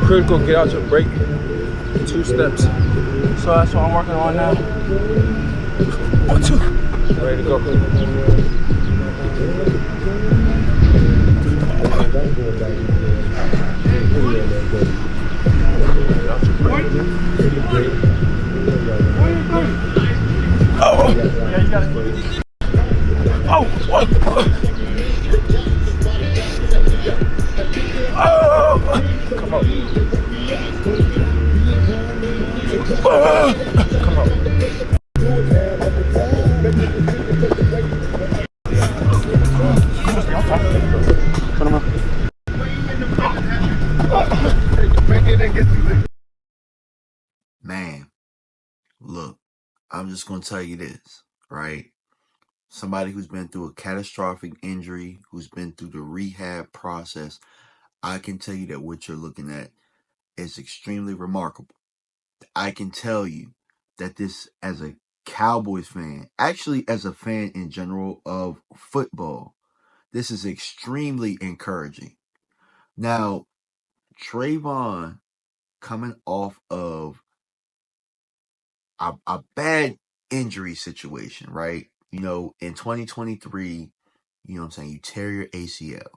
Critical, get out your break. 2 steps. So that's what I'm working on now. 1, 2. Ready to go. Oh, yeah, you got it. Oh, what? Oh, come on. Come on. Man, look, I'm just going to tell you this, right? Somebody who's been through a catastrophic injury, who's been through the rehab process, I can tell you that what you're looking at is extremely remarkable. I can tell you that this, as a Cowboys fan, actually as a fan in general of football, this is extremely encouraging. Now, Trevon coming off of a bad injury situation, right? You know, in 2023, you know what I'm saying, you tear your ACL.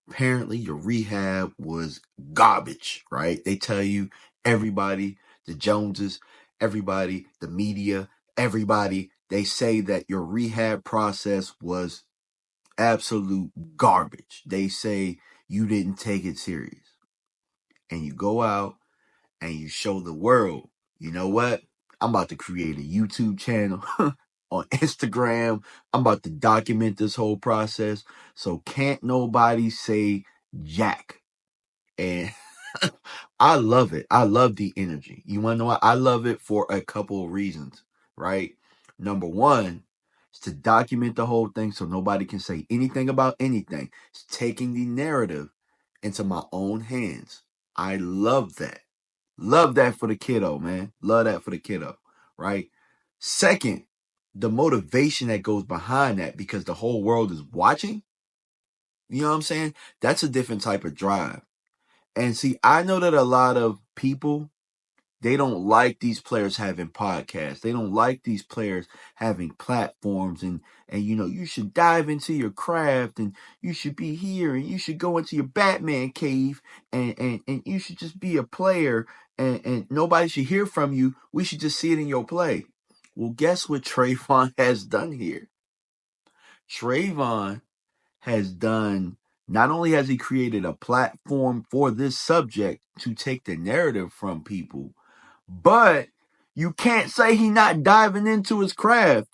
Apparently, your rehab was garbage, right? They tell you, everybody, the Joneses, everybody, the media, everybody, they say that your rehab process was absolute garbage. They say you didn't take it serious. And you go out and you show the world, you know what? I'm about to create a YouTube channel on Instagram. I'm about to document this whole process. So can't nobody say jack. And I love it. I love the energy. You want to know what? I love it for a couple of reasons, right? Number one is to document the whole thing so nobody can say anything about anything. It's taking the narrative into my own hands. I love that. Love that for the kiddo, man. Love that for the kiddo, right? Second, the motivation that goes behind that because the whole world is watching. You know what I'm saying? That's a different type of drive. And see, I know that a lot of people, they don't like these players having podcasts. They don't like these players having platforms and you know, you should dive into your craft and you should be here and you should go into your Batman cave and you should just be a player and nobody should hear from you. We should just see it in your play. Well, guess what Trayvon has done here? Trayvon has done, not only has he created a platform for this subject to take the narrative from people, but you can't say he not diving into his craft.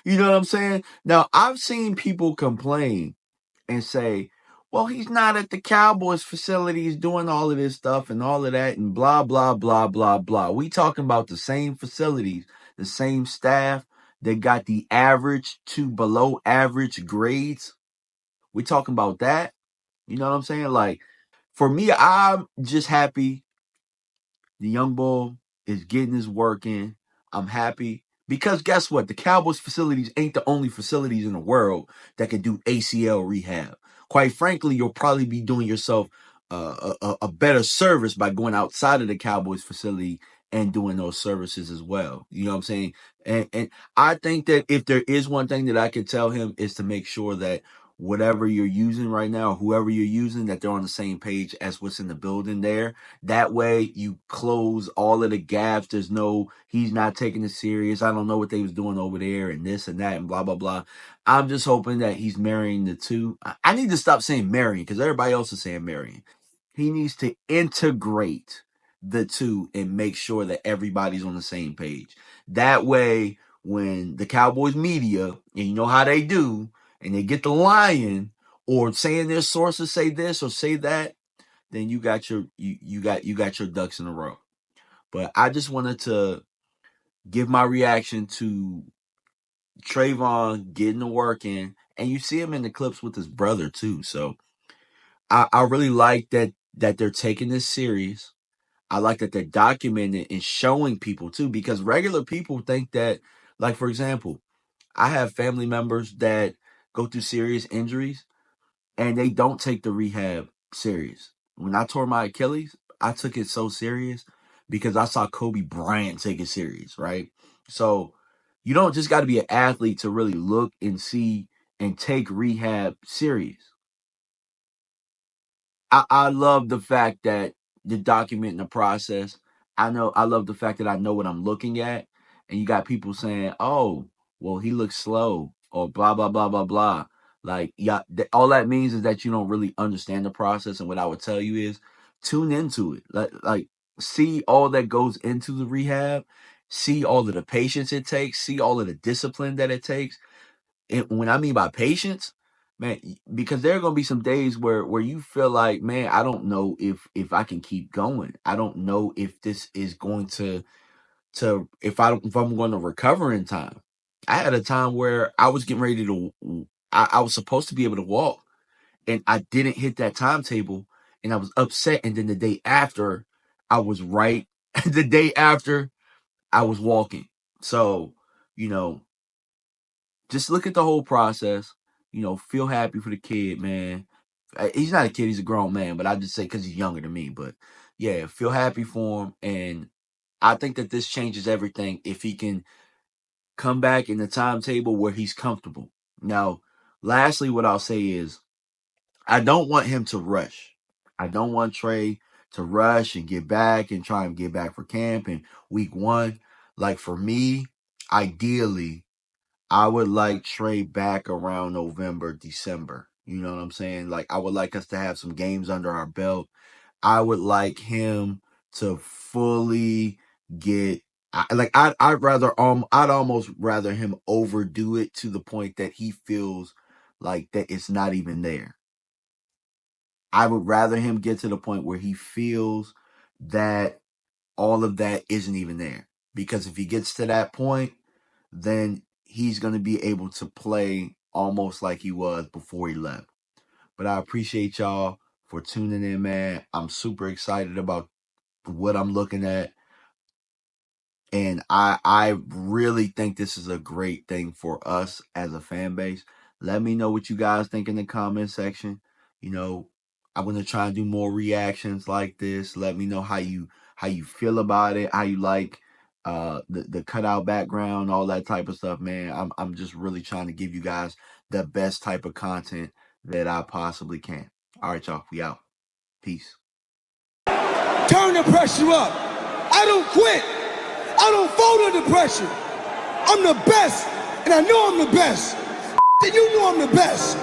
You know what I'm saying? Now, I've seen people complain and say, well, he's not at the Cowboys facilities doing all of this stuff and all of that and blah, blah, blah, blah, blah. We talking about the same facilities, the same staff that got the average to below average grades. We talking about that. You know what I'm saying? Like, for me, I'm just happy the young bull is getting his work in. I'm happy because guess what? The Cowboys facilities ain't the only facilities in the world that can do ACL rehab. Quite frankly, you'll probably be doing yourself a better service by going outside of the Cowboys facility and doing those services as well. You know what I'm saying? And I think that if there is one thing that I could tell him is to make sure that whatever you're using right now, whoever you're using, that they're on the same page as what's in the building there. That way you close all of the gaps. There's no, he's not taking it serious. I don't know what they was doing over there and this and that and blah, blah, blah. I'm just hoping that he's marrying the two. I need to stop saying marrying because everybody else is saying marrying. He needs to integrate the two and make sure that everybody's on the same page. That way, when the Cowboys media, and you know how they do, and they get the lying or saying their sources say this or say that, then you got your ducks in a row. But I just wanted to give my reaction to Trayvon getting the work in, and you see him in the clips with his brother too. So I really like that they're taking this serious. I like that they're documenting and showing people too, because regular people think that, like for example, I have family members that go through serious injuries and they don't take the rehab serious. When I tore my Achilles, I took it so serious because I saw Kobe Bryant take it serious, right? So you don't just got to be an athlete to really look and see and take rehab serious. I love the fact that you're documenting the process. I love the fact that I know what I'm looking at. And you got people saying, oh, well, he looks slow or blah, blah, blah, blah, blah. Like, yeah, all that means is that you don't really understand the process. And what I would tell you is tune into it. Like see all that goes into the rehab, see all of the patience it takes, see all of the discipline that it takes. And when I mean by patience, man, because there are gonna be some days where you feel like, man, I don't know if I can keep going. I don't know if this is going if I'm going to recover in time. I had a time where I was getting ready to I was supposed to be able to walk and I didn't hit that timetable and I was upset. And then the day after, I was right. The day after, I was walking. So, you know, just look at the whole process. Feel happy for the kid, man. He's not a kid; he's a grown man. But I just say because he's younger than me. But yeah, feel happy for him, and I think that this changes everything if he can come back in the timetable where he's comfortable. Now, lastly, what I'll say is I don't want him to rush. I don't want Trey to rush and get back and try and get back for camp in week 1. Like for me, ideally, I would like Trey back around November, December. You know what I'm saying? Like I would like us to have some games under our belt. I would like him to fully get I'd almost rather him overdo it to the point that he feels like that it's not even there. I would rather him get to the point where he feels that all of that isn't even there. Because if he gets to that point, then he's going to be able to play almost like he was before he left. But I appreciate y'all for tuning in, man. I'm super excited about what I'm looking at. And I really think this is a great thing for us as a fan base. Let me know what you guys think in the comment section. You know, I'm gonna try and do more reactions like this. Let me know how you feel about it, how you like the cutout background, all that type of stuff, man. I'm just really trying to give you guys the best type of content that I possibly can. All right, y'all. We out. Peace. Turn the pressure up. I don't quit. I don't fold under pressure. I'm the best, and I know I'm the best. And you know I'm the best.